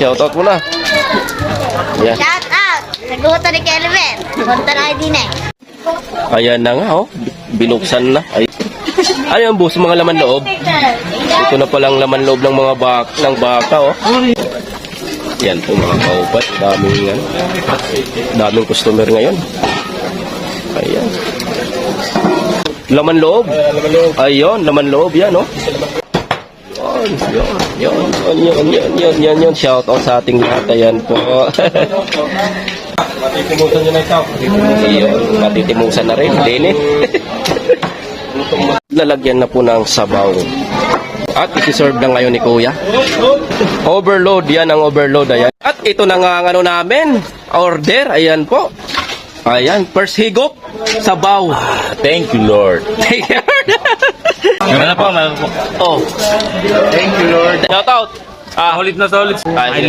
Shoutout mo na. Yan. Shout out! Naguto ni Kelvin. Punta na ID na eh. Ayan na nga, oh. Binuksan na. Ay. Ayan, boss, mga laman loob. Ito na palang laman loob ng mga baka, oh. Yan po mga kaupat. Daming customer ngayon. Ayan. Laman loob. Ayun, laman loob yan, oh. Yan. Shout out sa ating lahat. Ayan po. Matitimusan nyo na ito. Matitimusan na rin. Dini. Lalagyan na po ng sabaw. At isi-serve na ngayon ni Kuya. Overload. Yan ang overload. Ayan. At ito na nga ang ano namin. Order. Ayan po. Ayan. First higop. Sabaw. Thank you, Lord. Ano po, Oh. Thank you, Lord. Shout out. Solid na solid.